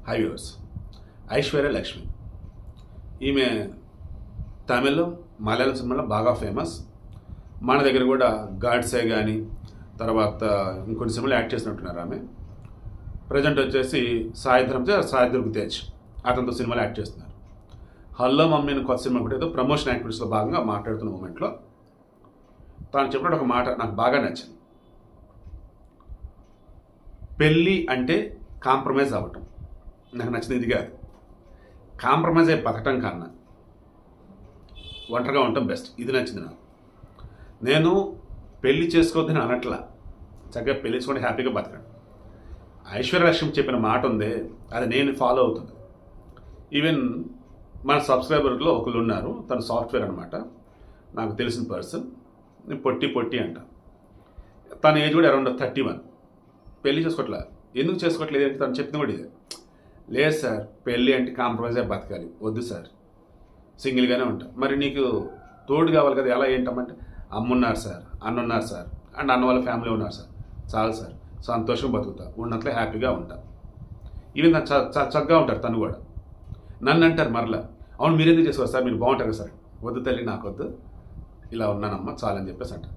హైవ్యూర్స్ ఐశ్వర్య లక్ష్మి. ఈమె తమిళ్ మలయాళం సినిమాలో బాగా ఫేమస్. మన దగ్గర కూడా గాడ్సే కానీ తర్వాత ఇంకొన్ని సినిమాలు యాక్ట్ చేసినట్టున్నారు. ఆమె ప్రజెంట్ వచ్చేసి సాయి దుర్గ్ తేజ్ అతనితో సినిమాలు యాక్ట్ చేస్తున్నారు. హల్లో మమ్మీ అని కొత్త సినిమా కూడా ఏదో ప్రమోషన్ యాక్టివిటీస్లో భాగంగా మాట్లాడుతున్న మూమెంట్లో తాను చెప్పినట్టు ఒక మాట నాకు బాగా నచ్చింది. పెళ్ళి అంటే కాంప్రమైజ్ అవ్వటం. నాకు నచ్చింది ఇది కాదు. కాంప్రమైజ్ అయ్యి బతకటం కన్నా ఒంటరిగా ఉండటం బెస్ట్. ఇది నచ్చింది నాకు. నేను పెళ్లి చేసుకోవద్దని అనట్లా, చక్కగా పెళ్లి చేసుకుంటే హ్యాపీగా బతకండి. ఐశ్వర్య లక్ష్మి చెప్పిన మాట ఉంది, అది నేను ఫాలో అవుతుంది. ఈవెన్ మన సబ్స్క్రైబర్లో ఒకళ్ళు ఉన్నారు, తను సాఫ్ట్వేర్ అనమాట, నాకు తెలిసిన పర్సన్. నేను పొట్టి అంట. తన ఏజ్ కూడా అరౌండ్ 31. పెళ్లి చేసుకోవట్లే. ఎందుకు చేసుకోవట్లేదు అంటే తను చెప్పింది కూడా ఇదే. లేదు సార్, పెళ్ళి అంటే కాంప్రమైజ్ అయ్యి బతకాలి, వద్దు సార్, సింగిల్గానే ఉంటా. మరి నీకు తోడు కావాలి కదా, ఎలా ఏంటమ్మంటే అమ్మున్నారు సార్, అన్న ఉన్నారు సార్, అండ్ అన్న వాళ్ళ ఫ్యామిలీ ఉన్నారు సార్, చాలు సార్, సంతోషంగా బతుకుతా, ఉన్నట్లే హ్యాపీగా ఉంటా. ఈవెన్ నాకు చక్కగా ఉంటారు. తను కూడా నన్ను అంటారు మరలా, అవును మీరు ఎందుకు చేసుకోవాలి సార్, మీరు బాగుంటారు కదా సార్. వద్దు తల్లి, నాకు వద్దు, ఇలా ఉన్నానమ్మా చాలని చెప్పేసి అంటారు.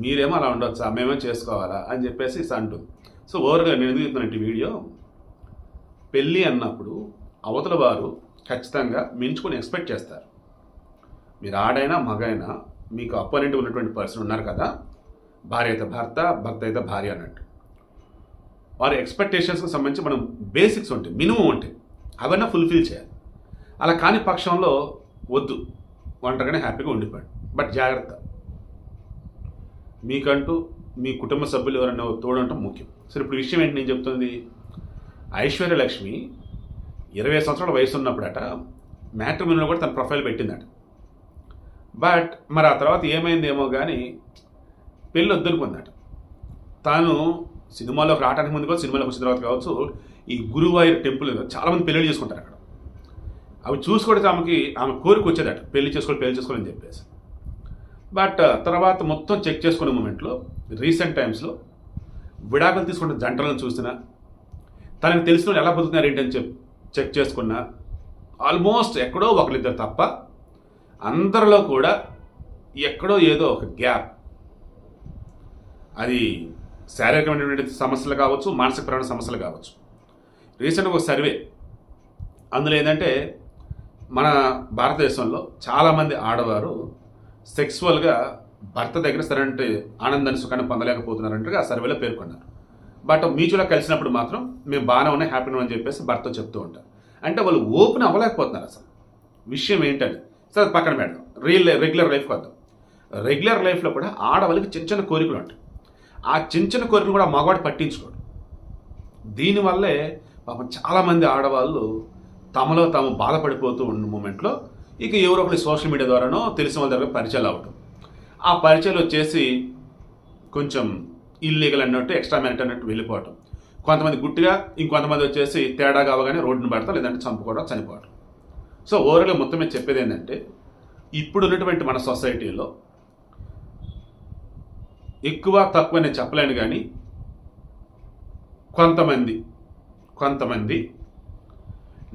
మీరేమో అలా ఉండొచ్చా, మేమేమో చేసుకోవాలా అని చెప్పేసి అంటుంది. సో ఓవర్గా నేను ఎందుకు చెప్తున్నానంటే వీడియో, పెళ్ళి అన్నప్పుడు అవతల వారు ఖచ్చితంగా మించుకొని ఎక్స్పెక్ట్ చేస్తారు. మీరు ఆడైనా మగైనా మీకు అపోనెంట్ ఉన్నటువంటి పర్సన్ ఉన్నారు కదా, భార్య అయితే భర్త, భర్త అయితే భార్య అన్నట్టు. వారి ఎక్స్పెక్టేషన్స్కి సంబంధించి మనం బేసిక్స్ ఉంటాయి, మినిమం ఉంటాయి, అవన్నీ ఫుల్ఫిల్ చేయాలి. అలా కాని పక్షంలో వద్దు, ఒంటరిగానే హ్యాపీగా ఉండిపోయాడు. బట్ జాగ్రత్త, మీకంటూ మీ కుటుంబ సభ్యులు ఎవరైనా తోడంటం ముఖ్యం. సరే, ఇప్పుడు విషయం ఏంటి నేను చెప్తుంది. ఐశ్వర్య లక్ష్మి 20 సంవత్సరాల వయసు ఉన్నప్పుడట మ్యాట్రిమోనీలో కూడా తన ప్రొఫైల్ పెట్టిందట. బట్ మరి ఆ తర్వాత ఏమైందేమో కానీ పెళ్ళి వద్దనుకుందట. తాను సినిమాలోకి రావడానికి ముందు కావచ్చు, సినిమాలోకి వచ్చిన తర్వాత కావచ్చు, ఈ గురువాయూర్ టెంపుల్ చాలామంది పెళ్ళిళ్ళు చేసుకుంటారు అక్కడ. అవి చూసుకోవడానికి ఆమె కోరిక వచ్చేదట, పెళ్లి చేసుకోవాలని చెప్పేసి. బట్ తర్వాత మొత్తం చెక్ చేసుకునే మూమెంట్లో రీసెంట్ టైమ్స్లో విడాకులు తీసుకున్న జంటలను చూసినా, తనకు తెలిసిన వాళ్ళు ఎలా బతుకుతున్నారు ఏంటని చెక్ చేసుకున్నా, ఆల్మోస్ట్ ఎక్కడో ఒకరిద్దరు తప్ప అందరిలో కూడా ఎక్కడో ఏదో ఒక గ్యాప్. అది శారీరకమైనటువంటి సమస్యలు కావచ్చు, మానసికపరమైన సమస్యలు కావచ్చు. రీసెంట్గా ఒక సర్వే, అందులో ఏంటంటే మన భారతదేశంలో చాలామంది ఆడవారు సెక్సువల్గా భర్త దగ్గర సరైన ఆనందాన్ని సుఖాన్ని పొందలేకపోతున్నారంటే ఆ సర్వేలో పేర్కొన్నారు. బట్ మ్యూచువల్గా కలిసినప్పుడు మాత్రం మేము బాగానే ఉన్నాయి, హ్యాపీగా అని చెప్పేసి భర్త చెప్తూ ఉంటారు. అంటే వాళ్ళు ఓపెన్ అవ్వలేకపోతున్నారు. అసలు విషయం ఏంటని సరే పక్కన పెడదాం, రెగ్యులర్ లైఫ్కి వద్దాం. రెగ్యులర్ లైఫ్లో కూడా ఆడవాళ్ళకి చిన్న కోరికలు ఉంటాయి. ఆ చిన్న కోరికలు కూడా మగవాడు పట్టించుకోడు. దీనివల్లే పాపం చాలామంది ఆడవాళ్ళు తమలో తాము బాధపడిపోతూ ఉన్న మూమెంట్లో ఇక ఎవరో ఒకరి సోషల్ మీడియా ద్వారానో తెలిసిన వాళ్ళ దగ్గర పరిచయాలు అవ్వటం, ఆ పరిచయాలు వచ్చేసి కొంచెం ఇల్లీగల్ అన్నట్టు, ఎక్స్ట్రా మ్యారిట్ అన్నట్టు వెళ్ళిపోవటం. కొంతమంది గుట్టిగా, ఇంకొంతమంది వచ్చేసి తేడా కావగానే రోడ్డును పడతాం, లేదంటే చంపుకోవడం, చనిపోవడం. సో ఓవరాల్గా మొత్తం మీద చెప్పేది ఏంటంటే, ఇప్పుడు ఉన్నటువంటి మన సొసైటీలో ఎక్కువ తక్కువ నేను చెప్పలేను కానీ కొంతమంది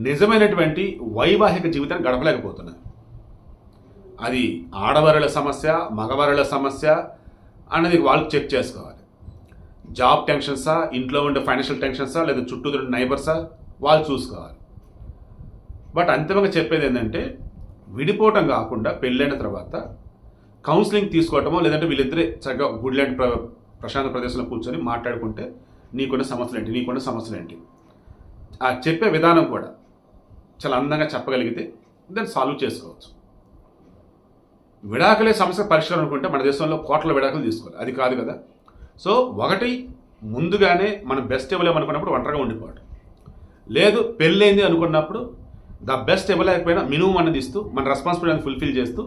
నిజమైనటువంటి వైవాహిక జీవితాన్ని గడపలేకపోతున్నారు. అది ఆడవారుల సమస్య, మగవారుల సమస్య అన్నది వాళ్ళు చెక్ చేసుకోవాలి. జాబ్ టెన్షన్సా, ఇంట్లో ఉండే ఫైనాన్షియల్ టెన్షన్సా, లేదా చుట్టూ నైబర్సా, వాళ్ళు చూసుకోవాలి. బట్ అంతిమంగా చెప్పేది ఏంటంటే, విడిపోవటం కాకుండా పెళ్ళైన తర్వాత కౌన్సిలింగ్ తీసుకోవటమో, లేదంటే వీళ్ళిద్దరే చక్కగా గుడ్ లాంటి ప్రశాంత ప్రదేశంలో కూర్చొని మాట్లాడుకుంటే నీకున్న సమస్యలు ఏంటి ఆ చెప్పే విధానం కూడా చాలా అందంగా చెప్పగలిగితే దాన్ని సాల్వ్ చేసుకోవచ్చు. విడాకులే సమస్య పరిష్కారం అనుకుంటే మన దేశంలో కోట్ల విడాకులు తీసుకోవాలి, అది కాదు కదా. సో ఒకటి, ముందుగానే మనం బెస్ట్ ఇవ్వలేమనుకున్నప్పుడు ఒంటరిగా ఉండిపోవడం. లేదు, పెళ్ళైంది అనుకున్నప్పుడు ద బెస్ట్ ఇవ్వలేకపోయినా మినిమం అన్నది ఇస్తూ మన రెస్పాన్సిబిలిటీని ఫుల్ఫిల్ చేస్తూ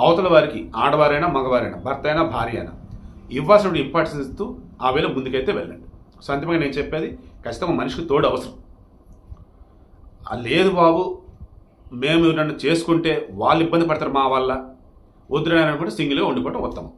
అవతల వారికి, ఆడవారైనా మగవారైనా, భర్త అయినా భార్య అయినా, ఇవ్వాల్సిన ఇంపార్టెన్స్ ఇస్తూ ఆ వేళ ముందుకైతే వెళ్ళండి. సో అంతిమంగా నేను చెప్పేది, ఖచ్చితంగా మనిషికి తోడు అవసరం. లేదు బాబు, మేము నన్ను చేసుకుంటే వాళ్ళు ఇబ్బంది పడతారు మా వల్ల, వద్దురని అనుకుంటే సింగిల్గా ఉండిపోవటం ఉత్తమం.